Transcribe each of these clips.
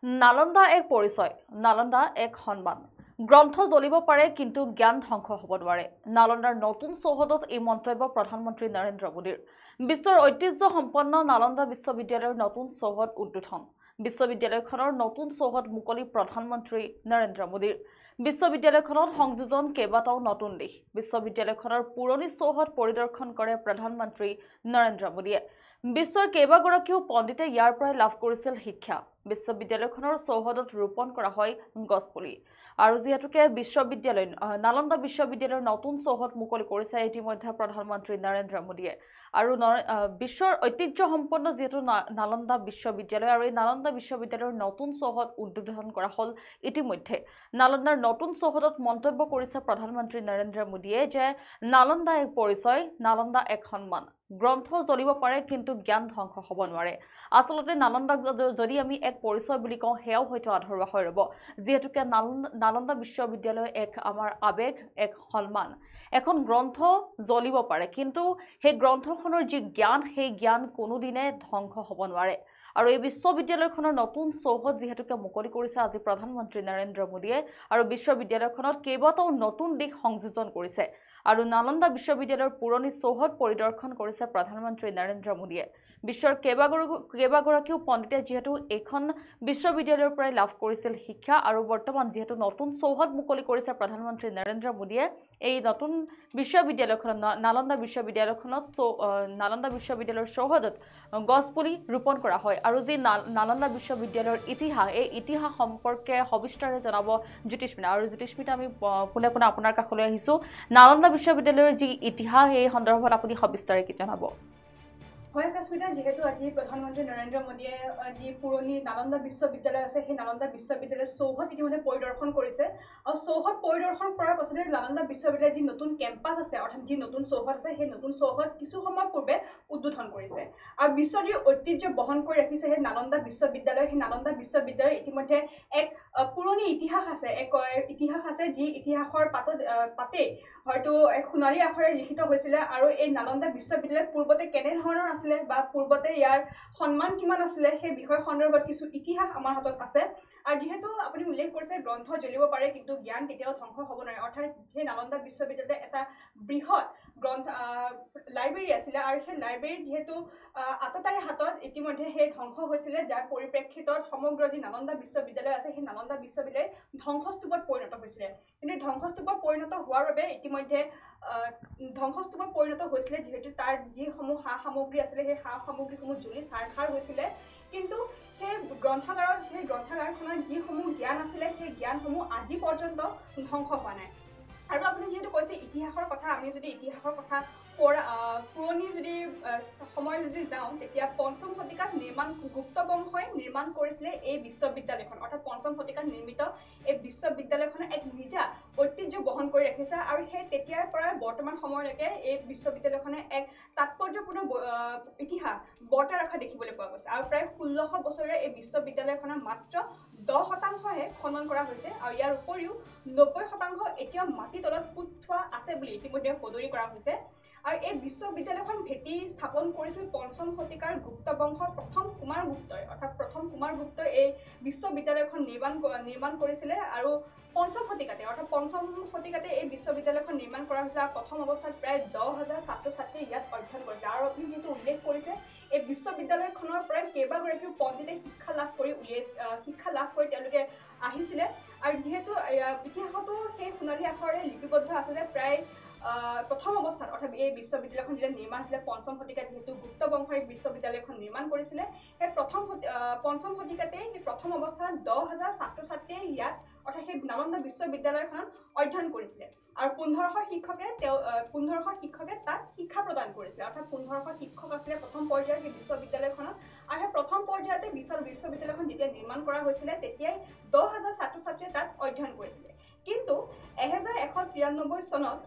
নালন্দা এক পৰিচয়, নালন্দা এক সন্মান। গ্ৰন্থ জ্বলিব পাৰে কিন্তু জ্ঞান ধ্বংস হ'ব নোৱাৰে। নালন্দাৰ নতুন চৌহদত এই মন্তব্য প্ৰধানমন্ত্ৰী নৰেন্দ্ৰ মোদীৰ। বিশ্বৰ ঐতিহ্য সম্পন্ন নালন্দা বিশ্ববিদ্যালয়ৰ নতুন চৌহদ উদ্বোধন। বিশ্ববিদ্যালয়খনৰ নতুন চৌহদ মুকলি প্ৰধানমন্ত্ৰী নৰেন্দ্ৰ মোদীৰ। বিশ্ববিদ্যালয়খনত সংযোজন কেইবাটাও নতুন দিশ। বিশ্ববিদ্যালয়খনৰ পুৰণি চৌহদ পৰিদৰ্শন কৰে প্ৰধানমন্ত্ৰী নৰেন্দ্ৰ মোদীয়ে। বিশ্বৰ কেইবাগৰাকীও পণ্ডিতে ইয়াৰ পৰাই লাভ কৰিছিল শিক্ষা। বিশ্ববিদ্যালয়খনৰ চৌহদত ৰোপণ কৰা হয় গছপুলি। আৰু যিহেতুকে নালন্দা বিশ্ববিদ্যালয়ৰ নতুন চৌহদ মুকলি কৰিছে ইতিমধ্যে প্ৰধানমন্ত্ৰী নৰেন্দ্ৰ মোদীয়ে। আৰু বিশ্বৰ ঐতিহ্য সম্পন্ন যিহেতু নালন্দা বিশ্ববিদ্যালয় আৰু এই নালন্দা বিশ্ববিদ্যালয়ৰ নতুন চৌহদ উদ্বোধন কৰা হ'ল ইতিমধ্যে। নালন্দাৰ নতুন চৌহদত মন্তব্য কৰিছে প্ৰধানমন্ত্ৰী নৰেন্দ্ৰ মোদীয়ে যে নালন্দা এক পৰিচয়, নালন্দা এক সন্মান। গ্ৰন্থ জ্বলিব পাৰে কিন্তু জ্ঞান ধ্বংস হ'ব নোৱাৰে। আচলতে নালন্দাক যদি আমি এক পৰিচয় বুলি কওঁ সেয়াও হয়তো আধৰুৱা হৈ ৰ'ব, যিহেতুকে নালন্দা বিশ্ববিদ্যালয় এক আমাৰ আৱেগ, এক সন্মান। এখন গ্ৰন্থ জ্বলিব পাৰে কিন্তু সেই গ্ৰন্থখনৰ যি জ্ঞান, সেই জ্ঞান কোনোদিনে ধ্বংস হ'ব নোৱাৰে। আৰু এই বিশ্ববিদ্যালয়খনৰ নতুন চৌহদ যিহেতুকে মুকলি কৰিছে আজি প্ৰধানমন্ত্ৰী নৰেন্দ্ৰ মোদীয়ে, আৰু বিশ্ববিদ্যালয়খনত কেইবাটাও নতুন দিশ সংযোজন কৰিছে। আৰু নালন্দা বিশ্ববিদ্যালয়ৰ পুৰণি চৌহদ পৰিদৰ্শন কৰিছে প্ৰধানমন্ত্ৰী নৰেন্দ্ৰ মোদীয়ে। বিশ্বৰ কেইবাগৰাকীও পণ্ডিতে যিহেতু এইখন বিশ্ববিদ্যালয়ৰ পৰাই লাভ কৰিছিল শিক্ষা, আৰু বৰ্তমান যিহেতু নতুন চৌহদ মুকলি কৰিছে প্ৰধানমন্ত্ৰী নৰেন্দ্ৰ মোদীয়ে, এই নতুন বিশ্ববিদ্যালয়খনত নালন্দা বিশ্ববিদ্যালয়ৰ চৌহদত গছপুলি ৰোপণ কৰা হয়। আৰু যি নালন্দা বিশ্ববিদ্যালয়ৰ ইতিহাস, এই ইতিহাস সম্পৰ্কে সবিস্তাৰে জনাব জ্যোতিস্মিতা। আৰু জ্যোতিস্মিতা, আমি পোনে পোনে আপোনাৰ কাষলৈ আহিছোঁ। নালন্দা বিশ্ববিদ্যালয়ৰ যি ইতিহাস, এই সন্দৰ্ভত আপুনি সবিস্তাৰে কি জনাব? হয় কাস্মিতা, যেহেতু আজি প্ৰধানমন্ত্ৰী নৰেন্দ্ৰ মোদীয়ে যি পুৰণি নালন্দা বিশ্ববিদ্যালয় আছে সেই নালন্দা বিশ্ববিদ্যালয়ৰ চৌহদ ইতিমধ্যে পৰিদৰ্শন কৰিছে। আৰু চৌহদ পৰিদৰ্শন কৰাৰ পাছতে নালন্দা বিশ্ববিদ্যালয়ৰ যি নতুন কেম্পাছ আছে, অৰ্থাৎ যি নতুন চৌহদ আছে, সেই নতুন চৌহদ কিছু সময় পূৰ্বে উদ্বোধন কৰিছে। আৰু বিশ্বৰ যি ঐতিহ্য বহন কৰি ৰাখিছে সেই নালন্দা বিশ্ববিদ্যালয়, সেই নালন্দা বিশ্ববিদ্যালয়ৰ ইতিমধ্যে এক পুৰণি ইতিহাস আছে, যি ইতিহাসৰ পাতেই হয়তো এক সোণালী আখৰে লিখিত হৈছিলে। আৰু এই নালন্দা বিশ্ববিদ্যালয় পূৰ্বতে কেনেধৰণৰ আছিলে বা পূৰ্বতে ইয়াৰ সন্মান কিমান আছিলে, সেই বিষয় সন্দৰ্ভত কিছু ইতিহাস আমাৰ হাতত আছে। আৰু যিহেতু আপুনি উল্লেখ কৰিছে গ্ৰন্থ জ্বলিব পাৰে কিন্তু জ্ঞান কেতিয়াও ধ্বংস হ'ব নোৱাৰে, অৰ্থাৎ সেই নালন্দা বিশ্ববিদ্যালয়তে এটা বৃহৎ লাইব্ৰেৰী আছিলে। আৰু সেই লাইব্ৰেৰীত যিহেতু আততায়ীৰ হাতত ইতিমধ্যে সেই ধ্বংস হৈছিলে, যাৰ পৰিপ্ৰেক্ষিতত সমগ্ৰ যি নালন্দা বিশ্ববিদ্যালয় আছে সেই নালন্দা বিশ্ববিদ্যালয় ধ্বংসস্তূপত পৰিণত হৈছিলে। কিন্তু ধ্বংসস্তূপত পৰিণত হোৱাৰ বাবে ইতিমধ্যে ধ্বংসস্তূপত পৰিণত হৈছিলে যিহেতু তাৰ যিসমূহ সা সামগ্ৰী আছিলে সেই সা সামগ্ৰীসমূহ জ্বলি ছাৰখাৰ হৈছিলে। কিন্তু সেই গ্ৰন্থাগাৰখনত যিসমূহ জ্ঞান আছিলে সেই জ্ঞানসমূহ আজি পৰ্যন্ত ধ্বংস হোৱা নাই। আৰু আপুনি যিহেতু কৈছে ইতিহাসৰ কথা, আমি যদি ইতিহাসৰ কথা পুৰণি সময় যদি যাওঁ, তেতিয়া ৫ম শতিকাত গুপ্ত বংশই নিৰ্মাণ কৰিছিলে এই বিশ্ববিদ্যালয়খন, অৰ্থাৎ ৫ম শতিকাত নিৰ্মিত এই বিশ্ববিদ্যালয়খনে এক নিজা ঐতিহ্য বহন কৰি ৰাখিছে। আৰু সেই তেতিয়াৰ পৰা বৰ্তমান সময়লৈকে এই বিশ্ববিদ্যালয়খনে এক তাৎপৰ্যপূৰ্ণ ইতিহাস বৰ্তাই ৰখা দেখিবলৈ পোৱা গৈছে। আৰু প্ৰায় ১৬০০ বছৰীয়া এই বিশ্ববিদ্যালয়খনৰ মাত্ৰ ১০% খনন কৰা হৈছে। আৰু ইয়াৰ উপৰিও ৯০% এতিয়াও মাটিৰ তলত পোত থোৱা আছে বুলি ইতিমধ্যে সদৰি কৰা হৈছে। আৰু এই বিশ্ববিদ্যালয়খন ভেটি স্থাপন কৰিছিল ৫ম শতিকাৰ গুপ্ত বংশৰ প্ৰথম কুমাৰগুপ্তই, অৰ্থাৎ প্ৰথম কুমাৰগুপ্তই এই বিশ্ববিদ্যালয়খন নিৰ্মাণ কৰিছিলে। আৰু ৫ম শতিকাতে, অৰ্থাৎ ৫ম শতিকাতে এই বিশ্ববিদ্যালয়খন নিৰ্মাণ কৰা হৈছিলে। আৰু প্ৰথম অৱস্থাত প্ৰায় ১০,০০০ ছাত্ৰ ছাত্ৰীয়ে ইয়াত অধ্যয়ন কৰিছিলে। আৰু আপুনি যিহেতু উল্লেখ কৰিছে, এই বিশ্ববিদ্যালয়খনৰ পৰাই কেইবাগৰাকীও পণ্ডিতে শিক্ষা লাভ কৰি তেওঁলোকে আহিছিলে। আৰু যিহেতু ইতিহাসতো সেই সোণালী আখৰেৰে লিপিবদ্ধ আছিলে, প্ৰায় প্ৰথম অৱস্থাত, অৰ্থাৎ এই বিশ্ববিদ্যালয়খন যেতিয়া নিৰ্মাণ হৈছিলে ৫ম শতিকাত, যিহেতু গুপ্ত বংশই বিশ্ববিদ্যালয়খন নিৰ্মাণ কৰিছিলে, সেই ৫ম শতিকাতে সেই প্ৰথম অৱস্থাত ১০,০০০ ছাত্ৰ ছাত্ৰীয়ে ইয়াত, অৰ্থাৎ সেই নালন্দা বিশ্ববিদ্যালয়খনত অধ্যয়ন কৰিছিলে। আৰু ১৫০০ শিক্ষকে তাত শিক্ষা প্ৰদান কৰিছিলে, অৰ্থাৎ ১৫০০ শিক্ষক আছিলে প্ৰথম পৰ্যায়ৰ সেই বিশ্ববিদ্যালয়খনত। আৰু সেই প্ৰথম পৰ্যায়তে বিশ্ববিদ্যালয়খন যেতিয়া নিৰ্মাণ কৰা হৈছিলে তেতিয়াই ১০,০০০ ছাত্ৰ ছাত্ৰীয়ে তাত অধ্যয়ন কৰিছিলে। কিন্তু ১১৯৩ চনত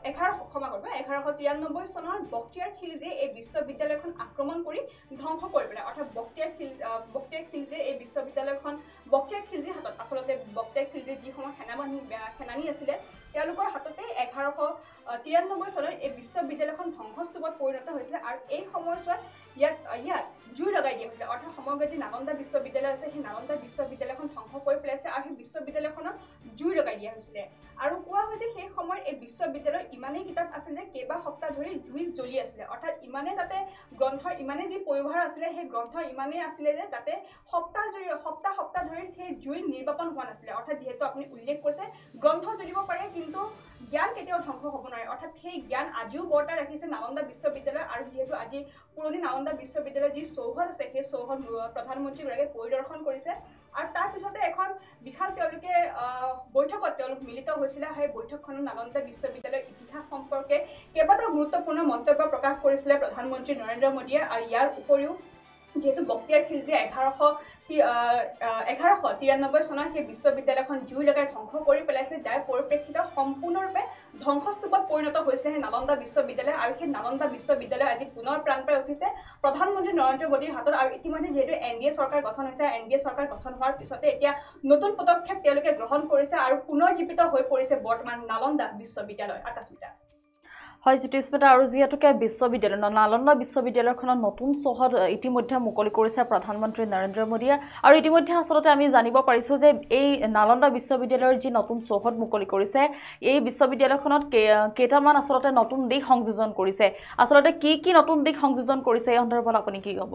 ১১৯৩ চনত বখতিয়াৰ খিলজীয়ে এই বিশ্ববিদ্যালয়খন আক্ৰমণ কৰি ধ্বংস কৰি পেলাই, অৰ্থাৎ বখতিয়াৰ খিলজীয়ে এই বিশ্ববিদ্যালয়খন বখতিয়াৰ খিলজীৰ হাতত, আচলতে বখতিয়াৰ খিলজীৰ যিসমূহ সেনানী আছিলে তেওঁলোকৰ হাততে 1193 চনৰ এই বিশ্ববিদ্যালয়খন ধ্বংসস্তূপত পৰিণত হৈছিলে আৰু এই সময়ছোৱাত ইয়াত জুই লগাই দিয়া হৈছিলে অৰ্থাৎ সমগ্ৰ যি নালন্দা বিশ্ববিদ্যালয় আছে সেই নালন্দা বিশ্ববিদ্যালয়খন ধ্বংস কৰি পেলাইছে আৰু সেই বিশ্ববিদ্যালয়খনত জুই লগাই দিয়া হৈছিলে আৰু কোৱা হয় যে সেই সময়ত এই বিশ্ববিদ্যালয়ৰ ইমানেই কিতাপ আছিল যে কেইবা সপ্তাহ ধৰি জুই জ্বলি আছিলে অৰ্থাৎ ইমানেই তাতে গ্ৰন্থৰ ইমানেই যি পৰিভাৰ আছিলে সেই গ্ৰন্থ ইমানেই আছিলে যে তাতে সপ্তাহ ধৰি সেই জুই নিৰ্বাপন হোৱা নাছিলে অৰ্থাৎ যিহেতু আপুনি উল্লেখ কৰিছে গ্ৰন্থ জ্বলিব পাৰে কিন্তু জ্ঞান কেতিয়াও ধ্বংস হ'ব নোৱাৰে অৰ্থাৎ সেই জ্ঞান আজিও বৰ্তাই ৰাখিছে নালন্দা বিশ্ববিদ্যালয় আৰু যিহেতু আজি পুৰণি নালন্দা বিশ্ববিদ্যালয়ৰ যি চৌহদ আছে সেই চৌহদ প্ৰধানমন্ত্ৰীগৰাকীয়ে পৰিদৰ্শন কৰিছে আৰু তাৰ পিছতে এখন বিশাল তেওঁলোকে বৈঠকত তেওঁলোক মিলিত হৈছিলে সেই বৈঠকখনত নালন্দা বিশ্ববিদ্যালয়ৰ ইতিহাস সম্পৰ্কে কেইবাটাও গুৰুত্বপূৰ্ণ মন্তব্য প্ৰকাশ কৰিছিলে প্ৰধানমন্ত্ৰী নৰেন্দ্ৰ মোদীয়ে আৰু ইয়াৰ উপৰিও যেহেতু বক্তিয়াৰ খিলজীয়ে 1193 চনত সেই বিশ্ববিদ্যালয়খন জুই লগাই ধ্বংস কৰি পেলাইছিলে যাৰ পৰিপ্ৰেক্ষিতত সম্পূৰ্ণৰূপে ধ্বংসস্তূপত পৰিণত হৈছিলে সেই নালন্দা বিশ্ববিদ্যালয় আৰু সেই নালন্দা বিশ্ববিদ্যালয় আজি পুনৰ প্ৰাণ পাই উঠিছে প্ৰধানমন্ত্ৰী নৰেন্দ্ৰ মোদীৰ হাতত আৰু ইতিমধ্যে যিহেতু NDA চৰকাৰ গঠন হৈছে NDA চৰকাৰ গঠন হোৱাৰ পিছতে এতিয়া নতুন পদক্ষেপ তেওঁলোকে গ্ৰহণ কৰিছে আৰু পুনৰ জীৱিত হৈ পৰিছে বৰ্তমান নালন্দা বিশ্ববিদ্যালয় আকস্মিতা হয় জ্যোতিস্মিতা আৰু যিহেতুকে বিশ্ববিদ্যালয় নালন্দা বিশ্ববিদ্যালয়খনৰ নতুন চৌহদ ইতিমধ্যে মুকলি কৰিছে প্ৰধানমন্ত্ৰী নৰেন্দ্ৰ মোদীয়ে আৰু ইতিমধ্যে আচলতে আমি জানিব পাৰিছো যে এই নালন্দা বিশ্ববিদ্যালয়ৰ যি নতুন চৌহদ মুকলি কৰিছে এই বিশ্ববিদ্যালয়খনত কেইটামান আচলতে নতুন দিশ সংযোজন কৰিছে আচলতে কি নতুন দিশ সংযোজন কৰিছে এই সন্দৰ্ভত আপুনি কি ক'ব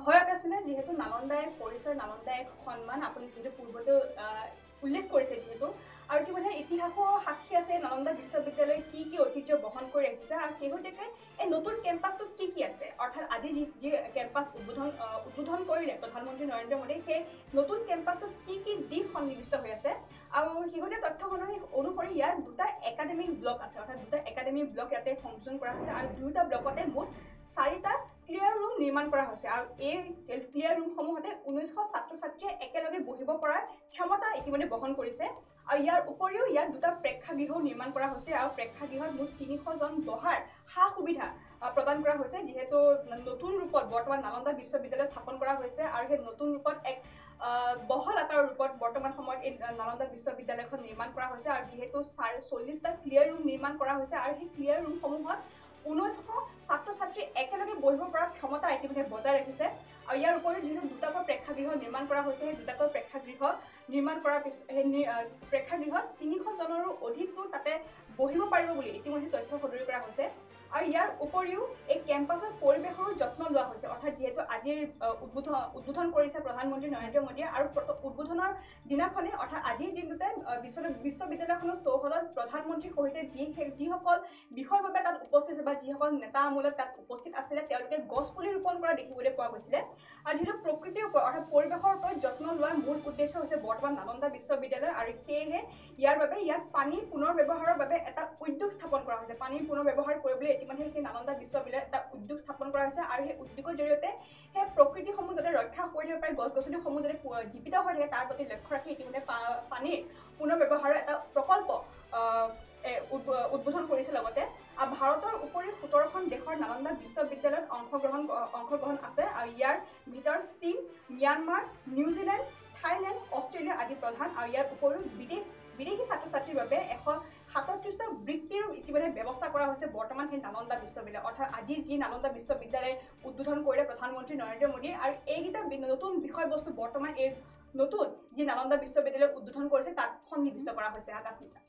হয় আকস্মিতা যিহেতু নালন্দাৰ পৰিচয় নালন্দা এক সন্মান আপুনি যিহেতু পূৰ্বতে উল্লেখ কৰিছে যিহেতু আৰু ইতিমধ্যে ইতিহাসৰ সাক্ষী আছে নালন্দা বিশ্ববিদ্যালয়ে কি ঐতিহ্য বহন কৰি ৰাখিছে আৰু শেহতীয়াকৈ এই নতুন কেম্পাছটোত কি আছে অৰ্থাৎ আজি যি কেম্পাছ উদ্বোধন কৰিলে প্ৰধানমন্ত্ৰী নৰেন্দ্ৰ মোদীয়ে সেই নতুন কেম্পাছটোত কি দিশ সন্নিৱিষ্ট হৈ আছে আৰু শেহতীয়া তথ্য অনুসৰি ইয়াত দুটা একাডেমিক ব্লক আছে অৰ্থাৎ দুটা একাডেমিক ব্লক ইয়াতে সংযোজন কৰা হৈছে আৰু দুয়োটা ব্লকতে মুঠ 4টা ক্লিয়াৰ ৰুম নিৰ্মাণ কৰা হৈছে আৰু এই ক্লিয়াৰ ৰুমসমূহতে 1900 ছাত্ৰ ছাত্ৰীয়ে একেলগে বহিব পৰাৰ ক্ষমতা ইতিমধ্যে বহন কৰিছে আৰু ইয়াৰ উপৰিও ইয়াত দুটা প্ৰেক্ষাগৃহ নিৰ্মাণ কৰা হৈছে আৰু প্ৰেক্ষাগৃহত মুঠ 300 জন বহাৰ সা সুবিধা প্ৰদান কৰা হৈছে যিহেতু নতুন ৰূপত বৰ্তমান নালন্দা বিশ্ববিদ্যালয় স্থাপন কৰা হৈছে আৰু সেই নতুন ৰূপত এক বহল আকাৰৰ ৰূপত বৰ্তমান সময়ত এই নালন্দা বিশ্ববিদ্যালয়খন নিৰ্মাণ কৰা হৈছে আৰু যিহেতু 40টা ক্লিয়াৰ ৰুম নিৰ্মাণ কৰা হৈছে আৰু সেই ক্লিয়াৰ ৰুমসমূহত 1900 ছাত্ৰ ছাত্ৰী একেলগে বহিব পৰা ক্ষমতা ইতিমধ্যে বজাই ৰাখিছে আৰু ইয়াৰ উপৰিও যিহেতু দুটাকৈ প্ৰেক্ষাগৃহ নিৰ্মাণ কৰা হৈছে সেই দুটাকৈ প্ৰেক্ষাগৃহ নিৰ্মাণ কৰাৰ পিছত সেই প্ৰেক্ষাগৃহত 300 জনৰো অধিক লোক তাতে বহিব পাৰিব বুলি ইতিমধ্যে তথ্য সদৰি কৰা হৈছে আৰু ইয়াৰ উপৰিও এই কেম্পাছৰ পৰিৱেশৰো যত্ন লোৱা হৈছে অৰ্থাৎ যিহেতু আজিৰ উদ্বোধন কৰিছে প্ৰধানমন্ত্ৰী নৰেন্দ্ৰ মোদীয়ে আৰু উদ্বোধনৰ দিনাখনে অৰ্থাৎ আজিৰ দিনটোতে বিশ্ববিদ্যালয়খনৰ চৌহদত প্ৰধানমন্ত্ৰীৰ সৈতে যিসকল বিষয়ভাৱে তাত উপস্থিত বা যিসকল নেতা আমোলক তাত উপস্থিত আছিলে তেওঁলোকে গছ পুলি ৰোপণ কৰা দেখিবলৈ পোৱা গৈছিলে আৰু যিহেতু প্ৰকৃতিৰ ওপৰত অৰ্থাৎ পৰিৱেশৰ ওপৰত যত্ন লোৱাৰ মূল উদ্দেশ্য হৈছে বৰ্তমান নালন্দা বিশ্ববিদ্যালয় আৰু সেয়েহে ইয়াৰ বাবে ইয়াত পানী পুনৰ ব্যৱহাৰৰ বাবে এটা উদ্যোগ স্থাপন কৰা হৈছে পানী পুনৰ ব্যৱহাৰ কৰিবলৈ ইতিমধ্যে সেই নালন্দা বিশ্ববিদ্যালয়ত এটা উদ্যোগ স্থাপন কৰা হৈছে আৰু সেই উদ্যোগৰ জৰিয়তে সেই প্ৰকৃতিসমূহ যাতে ৰক্ষা কৰি থাকিব পাৰে গছ-গছনিসমূহ যাতে জীৱিত হৈ থাকে তাৰ প্ৰতি লক্ষ্য ৰাখি ইতিমধ্যে পানীৰ পুনৰ ব্যৱহাৰৰ এটা প্ৰকল্প উদ্বোধন কৰিছে লগতে ভাৰতৰ উপৰি 17খন দেশৰ নালন্দা বিশ্ববিদ্যালয়ত অংশগ্ৰহণ আছে আৰু ইয়াৰ ভিতৰত চীন ম্যানমাৰ নিউজিলেণ্ড থাইলেণ্ড অষ্ট্ৰেলিয়া আদি প্ৰধান আৰু ইয়াৰ উপৰিও বিদেশী ছাত্ৰ ছাত্ৰীৰ বাবে 137টা বৃত্তিৰ ইতিমধ্যে ব্যৱস্থা কৰা হৈছে বৰ্তমান সেই নালন্দা বিশ্ববিদ্যালয় অৰ্থাৎ আজি যি নালন্দা বিশ্ববিদ্যালয় উদ্বোধন কৰিলে প্ৰধানমন্ত্ৰী নৰেন্দ্ৰ মোদীয়ে আৰু এইকেইটা নতুন বিষয়বস্তু বৰ্তমান এই নতুন যি নালন্দা বিশ্ববিদ্যালয় উদ্বোধন কৰিছে তাত সন্নিৱিষ্ট কৰা হৈছে আকস্মিতা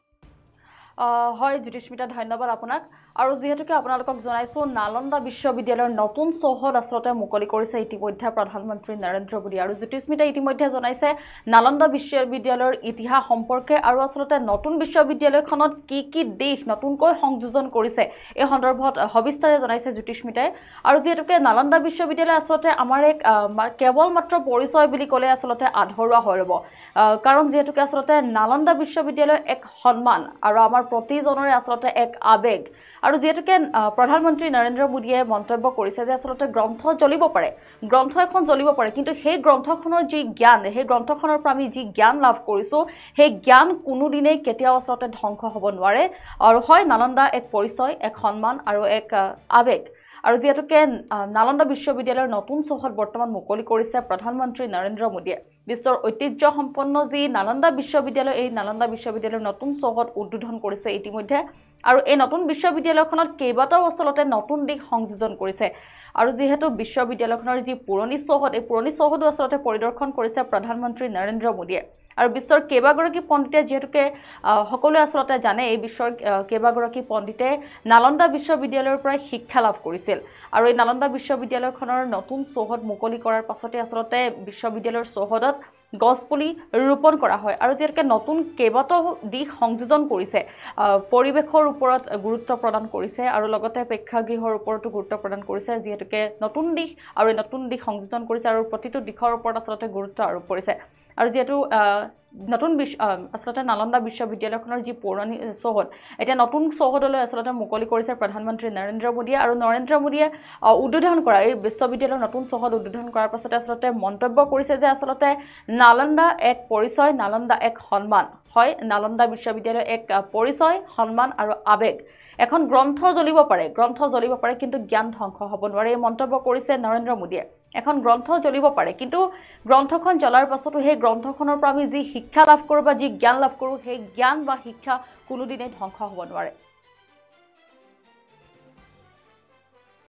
হয় জ্যোতিস্মিতা ধন্যবাদ আপোনাক আৰু যেহেতুকে আপোনালোকক জনাইছো নালন্দা বিশ্ববিদ্যালয়ৰ নতুন চৌহদ আচলতে মুকলি কৰিছে ইতিমধ্যে প্ৰধানমন্ত্ৰী নৰেন্দ্ৰ মোদী আৰু জ্যোতিস্মিতা ইতিমধ্যে জনাইছে নালন্দা বিশ্ববিদ্যালয়ৰ ইতিহাস সম্পৰ্কে আৰু আচলতে নতুন বিশ্ববিদ্যালয়খনত কি দিশ নতুনকৈ সংযোজন কৰিছে এই সন্দৰ্ভত সবিস্তাৰে জনাইছে জ্যোতিস্মিতাই আৰু যেহেতুকে নালন্দা বিশ্ববিদ্যালয় আচলতে আমাৰ এক কেৱল মাত্ৰ পৰিচয় বুলি ক'লে আচলতে আধৰুৱা হৈ ৰ'ব কাৰণ যেহেতুকে আচলতে নালন্দা বিশ্ববিদ্যালয় এক সন্মান আৰু আমাৰ প্ৰতিজনৰে আচলতে এক আবেগ আৰু যেহেতুকে প্ৰধানমন্ত্ৰী নৰেন্দ্ৰ মোদীয়ে মন্তব্য কৰিছে যে আচলতে গ্ৰন্থ জ্বলিব পাৰে গ্ৰন্থ এখন জ্বলিব পাৰে কিন্তু সেই গ্ৰন্থখনৰ যি জ্ঞান সেই গ্ৰন্থখনৰ পৰা আমি যি জ্ঞান লাভ কৰিছো সেই জ্ঞান কোনোদিনেই কেতিয়াও আচলতে ধ্বংস হ'ব নোৱাৰে আৰু হয় নালন্দা এক পৰিচয় এক সন্মান আৰু এক আবেগ আৰু যিহেতুকে নালন্দা বিশ্ববিদ্যালয়ৰ নতুন চৌহদ বৰ্তমান মুকলি কৰিছে প্ৰধানমন্ত্ৰী নৰেন্দ্ৰ মোদীয়ে বিশ্বৰ ঐতিহ্য সম্পন্ন যি নালন্দা বিশ্ববিদ্যালয় এই নালন্দা বিশ্ববিদ্যালয়ৰ নতুন চৌহদ উদ্বোধন কৰিছে ইতিমধ্যে আৰু এই নতুন বিশ্ববিদ্যালয়খনত কেইবাটাও অঞ্চলতে নতুন দিশ সংযোজন কৰিছে আৰু যেহেতু বিশ্ববিদ্যালয়খনৰ যি পুৰণি চৌহদ এই পুৰণি চৌহদো আচলতে পৰিদৰ্শন কৰিছে প্ৰধানমন্ত্ৰী নৰেন্দ্ৰ মোদীয়ে আৰু বিশ্বৰ কেইবাগৰাকী পণ্ডিতে যেহেতুকে সকলোৱে আচলতে জানে এই বিশ্বৰ কেইবাগৰাকী পণ্ডিতে নালন্দা বিশ্ববিদ্যালয়ৰ পৰা শিক্ষা লাভ কৰিছিল আৰু এই নালন্দা বিশ্ববিদ্যালয়খনৰ নতুন চৌহদ মুকলি কৰাৰ পাছতে আচলতে বিশ্ববিদ্যালয়ৰ চৌহদত গছপুলি ৰোপণ কৰা হয় আৰু যেহেতুকে নতুন কেইবাটাও দিশ সংযোজন কৰিছে পৰিৱেশৰ ওপৰত গুৰুত্ব প্ৰদান কৰিছে আৰু লগতে প্ৰেক্ষাগৃহৰ ওপৰতো গুৰুত্ব প্ৰদান কৰিছে যেহেতুকে নতুন দিশ আৰু এই নতুন দিশ সংযোজন কৰিছে আৰু প্ৰতিটো দিশৰ ওপৰত আচলতে গুৰুত্ব আৰোপ কৰিছে আৰু যেহেতু নতুন আচলতে নালন্দা বিশ্ববিদ্যালয়খনৰ যি পুৰণি চৌহদ এতিয়া নতুন চৌহদলৈ আচলতে মুকলি কৰিছে প্ৰধানমন্ত্ৰী নৰেন্দ্ৰ মোদীয়ে আৰু নৰেন্দ্ৰ মোদীয়ে উদ্বোধন কৰা এই বিশ্ববিদ্যালয়ৰ নতুন চৌহদ উদ্বোধন কৰাৰ পাছতে আচলতে মন্তব্য কৰিছে যে আচলতে নালন্দা এক পৰিচয় নালন্দা এক সন্মান হয় নালন্দা বিশ্ববিদ্যালয় এক পৰিচয় সন্মান আৰু আবেগ এখন গ্ৰন্থ জ্বলিব পাৰে কিন্তু জ্ঞান ধ্বংস হ'ব নোৱাৰে এই মন্তব্য কৰিছে নৰেন্দ্ৰ মোদীয়ে এখন গ্ৰন্থ জ্বলিব পাৰে কিন্তু গ্ৰন্থখন জ্বলাৰ পাছতো সেই গ্ৰন্থখনৰ পৰা আমি যি শিক্ষা লাভ কৰোঁ বা যি জ্ঞান লাভ কৰোঁ সেই জ্ঞান বা শিক্ষা কোনোদিনেই ধ্বংস হ'ব নোৱাৰে